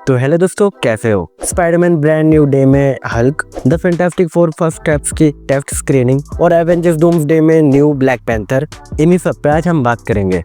तो हेलो दोस्तों, कैसे हो। स्पाइडरमैन ब्रांड न्यू डे में Hulk, the fantastic four first steps की टेस्ट स्क्रीनिंग और एवेंजर्स डूम्सडे में न्यू ब्लैक पैंथर, इन्हीं सब पे आज हम बात करेंगे।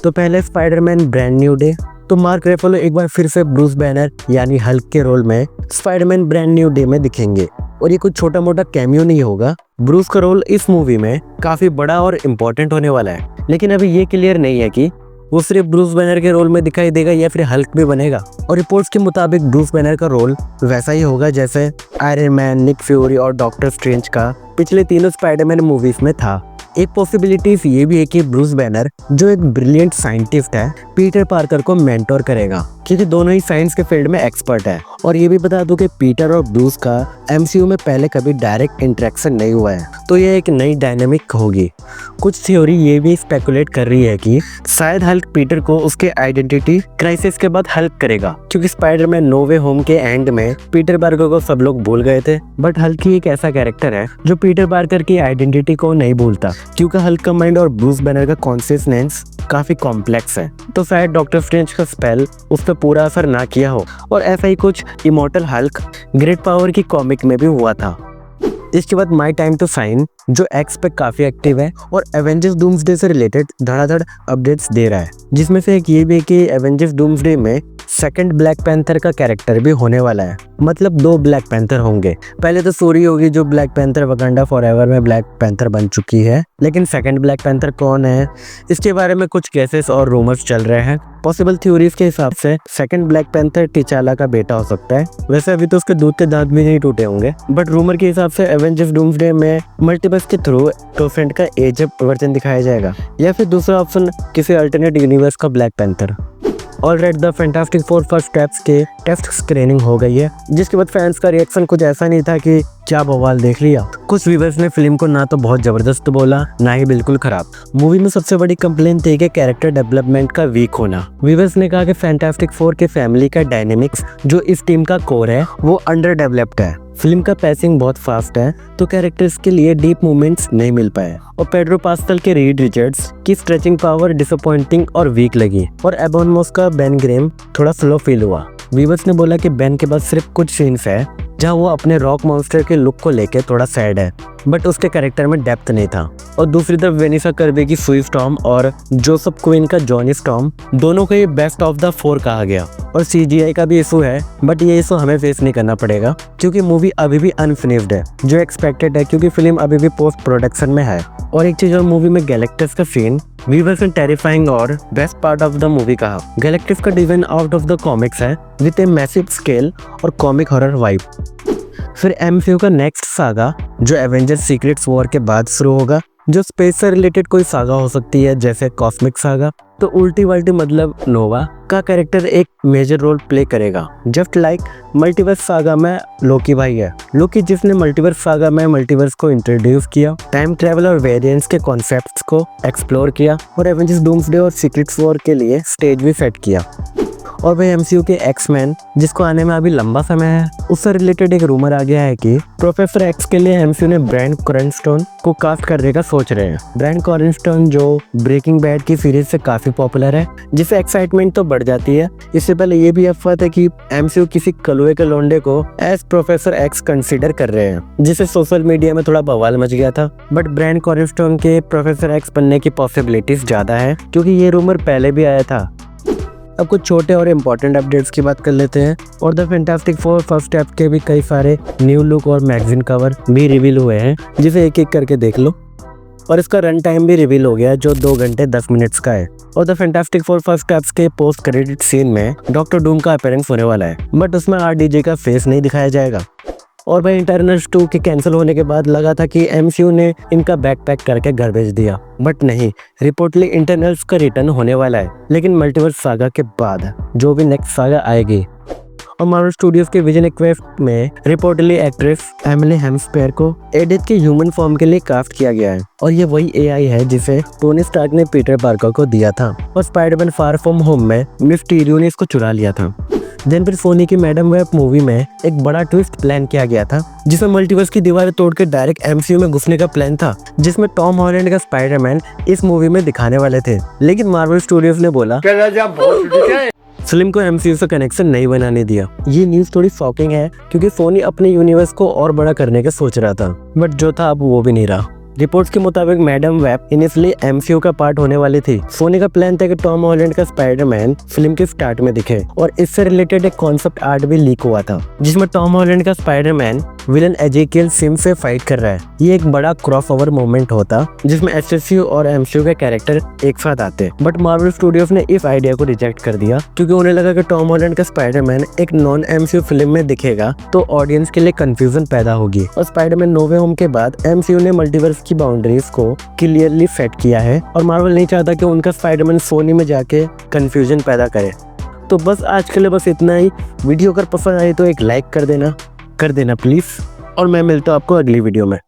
तो पहले स्पाइडरमैन ब्रांड न्यू डे। तो मार्क रेफलो एक बार फिर से ब्रूस बैनर यानी हल्क के रोल में स्पाइडरमैन ब्रांड न्यू डे में दिखेंगे और ये कुछ छोटा मोटा कैमियो नहीं होगा। ब्रूस का रोल इस मूवी में काफी बड़ा और इम्पोर्टेंट होने वाला है, लेकिन अभी ये क्लियर नहीं है कि वो सिर्फ ब्रूस बैनर के रोल में दिखाई देगा या फिर हल्क भी बनेगा। और रिपोर्ट्स के मुताबिक ब्रूस बैनर का रोल वैसा ही होगा जैसे आयरन मैन, निक फ्यूरी और डॉक्टर स्ट्रेंज का पिछले तीनों स्पाइडरमैन मूवीज में था। एक पॉसिबिलिटीज ये भी है कि ब्रूस बैनर, जो एक ब्रिलियंट साइंटिस्ट है, पीटर पार्कर को मेंटोर करेगा, क्योंकि दोनों ही साइंस के फील्ड में एक्सपर्ट है। और ये भी बता दूं कि पीटर और ब्रूस का एमसीयू में पहले कभी डायरेक्ट इंटरेक्शन नहीं हुआ है, तो ये एक नई डायनामिक होगी। कुछ थ्योरी ये भी स्पेकुलेट कर रही है कि शायद हल्क पीटर को उसके आइडेंटिटी क्राइसिस के बाद हेल्प करेगा, क्योंकि स्पाइडरमैन नो वे होम के एंड में पीटर पार्कर को सब लोग भूल गए थे, बट हल्क ही एक ऐसा कैरेक्टर है जो पीटर पार्कर की आइडेंटिटी को नहीं भूलता, क्योंकि हल्क का माइंड और ब्रूस बैनर का कॉन्शियसनेस काफी कॉम्प्लेक्स है। तो शायद डॉक्टर स्ट्रेंज का स्पेल उस पर पूरा असर ना किया हो, और ऐसा ही कुछ इमॉर्टल हल्क ग्रेट पावर की कॉमिक में भी हुआ था। इसके बाद माई टाइम टू शाइन, जो एक्स पे काफी एक्टिव है और एवेंजर्स डूम्सडे से रिलेटेड धड़ाधड़ अपडेट्स दे रहा है, जिसमें से एक ये भी है कि एवेंजर्स डूम्सडे में सेकंड ब्लैक पैंथर का कैरेक्टर भी होने वाला है। मतलब 2 ब्लैक पैंथर होंगे। पहले तो सूरी होगी जो ब्लैक पैंथर वकांडा फॉरएवर में ब्लैक पैंथर बन चुकी है, लेकिन सेकंड ब्लैक पैंथर कौन है, इसके बारे में कुछ केसेस और रूमर्स चल रहे हैं। पॉसिबल थ्योरीज के हिसाब से सेकंड ब्लैक पैंथर टिचाला का बेटा हो सकता है। वैसे अभी तो उसके दूध के दांत भी नहीं टूटे होंगे, बट रूमर के हिसाब से एवेंजर्स डूम्सडे में मल्टीवर्स के थ्रू टोफेंट का एज वर्जन दिखाया जाएगा, या फिर दूसरा ऑप्शन किसी अल्टरनेट यूनिवर्स का black panther. Already the fantastic four first steps के टेस्ट स्क्रीनिंग हो गई है, जिसके बाद फैंस का रिएक्शन कुछ ऐसा नहीं था कि क्या बवाल देख लिया। कुछ व्यूअर्स ने फिल्म को ना तो बहुत जबरदस्त बोला, ना ही बिल्कुल खराब। मूवी में सबसे बड़ी कंप्लेंट थी कि कैरेक्टर डेवलपमेंट का वीक होना। व्यूअर्स ने कहा कि फैंटास्टिक फोर के फैमिली का डायनेमिक्स, जो इस टीम का कोर है, वो अंडर डेवलप्ड है। फिल्म का पेसिंग बहुत फास्ट है, तो कैरेक्टर्स के लिए डीप मूवमेंट्स नहीं मिल पाए। और पेड्रो पास्कल के रीड रिचर्ड्स की स्ट्रेचिंग पावर डिसअपॉइंटिंग और वीक लगी, और एबॉन मॉस का बेन ग्रेम थोड़ा स्लो फील हुआ। व्यूअर्स ने बोला कि बेन के पास सिर्फ कुछ सीन्स है जहां वो अपने रॉक मॉन्स्टर के लुक को लेके थोड़ा सैड है, बट उसके कैरेक्टर में डेप्थ नहीं था। और दूसरी तरफ वेनिसा कर्वे की सुई स्टॉर्म और जोसेफ क्विन का जॉनी स्टॉर्म, दोनों को ये बेस्ट ऑफ द 4 कहा गया। और सीजीआई का भी इशू है, बट ये इशू हमें फेस नहीं करना पड़ेगा, क्योंकि मूवी अभी भी अनफिनिश्ड है, जो एक्सपेक्टेड है, क्योंकि फिल्म अभी भी पोस्ट प्रोडक्शन में है। और एक चीज और, मूवी में गैलेक्टस का सीन व्यूअर्स ने टेरिफाइंग और best part of the movie कहा। गैलेक्टस का design out of the comics है, विद ए मैसिव स्केल और कॉमिक हॉरर वाइब। फिर एमसीयू का नेक्स्ट सागा, जो एवेंजर्स सीक्रेट्स वॉर के बाद शुरू होगा, जो स्पेस से रिलेटेड कोई सागा हो सकती है, जैसे कॉस्मिक सागा। तो उल्टी वल्टी मतलब नोवा का कैरेक्टर एक मेजर रोल प्ले करेगा, जस्ट लाइक मल्टीवर्स सागा में लोकी भाई है। लोकी जिसने मल्टीवर्स सागा में मल्टीवर्स को इंट्रोड्यूस किया, टाइम ट्रेवल और वेरिएंट्स के कॉन्सेप्ट्स को एक्सप्लोर किया, और एवेंजर्स डूम्सडे और सीक्रेट्स वॉर के लिए स्टेज भी सेट किया। और वह एमसीयू के एक्स-मैन, जिसको आने में अभी लंबा समय है, उससे रिलेटेड एक रूमर आ गया है कि प्रोफेसर एक्स के लिए एमसीयू ने ब्रायन क्रैनस्टन को कास्ट करने का सोच रहे हैं। ब्रायन क्रैनस्टन जो ब्रेकिंग बैड की सीरीज से काफी पॉपुलर है, जिससे एक्साइटमेंट तो बढ़ जाती है। इससे पहले ये भी अफवाह था कि एमसीयू किसी कलुए के लोंडे को एज प्रोफेसर एक्स कंसीडर कर रहे हैं, जिससे सोशल मीडिया में थोड़ा बवाल मच गया था। बट ब्रायन क्रैनस्टन के प्रोफेसर एक्स बनने की पॉसिबिलिटीज ज्यादा है, क्योंकि ये रूमर पहले भी आया था। अब कुछ छोटे और इम्पोर्टेंट अपडेट्स की बात कर लेते हैं। और the fantastic four first step के भी कई सारे न्यू लुक और मैगजीन कवर भी रिवील हुए हैं, जिसे एक एक करके देख लो। और इसका रन टाइम भी रिवील हो गया है, जो 2 घंटे 10 मिनट्स का है। और the fantastic four first steps के पोस्ट क्रेडिट सीन में डॉक्टर डूम का अपीयरेंस होने वाला है, बट उसमें आरडीजे का फेस नहीं दिखाया जाएगा। और भाई इंटरनल्स 2 के कैंसिल होने के बाद लगा था कि एमसीयू ने इनका बैग पैक करके घर भेज दिया, बट नहीं, रिपोर्टली इंटरनल्स का रिटर्न होने वाला है, लेकिन मल्टीवर्स सागा के बाद, जो भी नेक्स्ट सागा आएगी। और मार्वल स्टूडियोज के विजन क्वेस्ट में रिपोर्टली एक्ट्रेस एमिली हेम्सपेयर को एडिथ के ह्यूमन फॉर्म के लिए कास्ट किया गया है, और ये वही एआई है जिसे टोनी स्टार्क ने पीटर पार्कर को दिया था, और स्पाइडरमैन फार फ्रॉम होम में मिस्टीरियो ने इसको चुरा लिया था। देन फिर सोनी की मैडम वेब मूवी में एक बड़ा ट्विस्ट प्लान किया गया था, जिसमें मल्टीवर्स की दीवारें तोड़ के डायरेक्ट एमसीयू में घुसने का प्लान था, जिसमें टॉम हॉलैंड का स्पाइडरमैन इस मूवी में दिखाने वाले थे। लेकिन मार्वल स्टूडियोज ने बोला फिल्म को एमसीयू से कनेक्शन नहीं बनाने दिया। ये न्यूज थोड़ी शॉकिंग है क्योंकि सोनी अपने यूनिवर्स को और बड़ा करने का सोच रहा था, बट जो था अब वो भी नहीं रहा। रिपोर्ट्स के मुताबिक मैडम वेब इनिशियली एमसीयू का पार्ट होने वाली थी। सोनी का प्लान था कि टॉम हॉलैंड का स्पाइडरमैन फिल्म के स्टार्ट में दिखे और इससे रिलेटेड एक कॉन्सेप्ट आर्ट भी लीक हुआ था जिसमें टॉम हॉलैंड का स्पाइडरमैन विलन एजेकियल सिम से फाइट कर रहा है। ये एक बड़ा क्रॉसओवर मोमेंट होता जिसमें एसएसयू और एमसीयू के कैरेक्टर एक साथ आते, बट मार्वल स्टूडियोज ने इस आइडिया को रिजेक्ट कर दिया क्योंकि उन्हें लगा कि टॉम हॉलैंड का स्पाइडरमैन एक नॉन एमसीयू फिल्म में दिखेगा तो ऑडियंस के लिए कंफ्यूजन पैदा होगी। और स्पाइडरमैन नो वे होम के बाद एमसीयू ने मल्टीवर्स की बाउंड्रीज को क्लियरली सेट किया है और मार्वल नहीं चाहता कि उनका स्पाइडरमैन सोनी में जाके कंफ्यूजन पैदा करे। तो बस आज के लिए बस इतना ही। वीडियो अगर पसंद आई तो एक लाइक कर देना प्लीज, और मैं मिलता हूँ आपको अगली वीडियो में।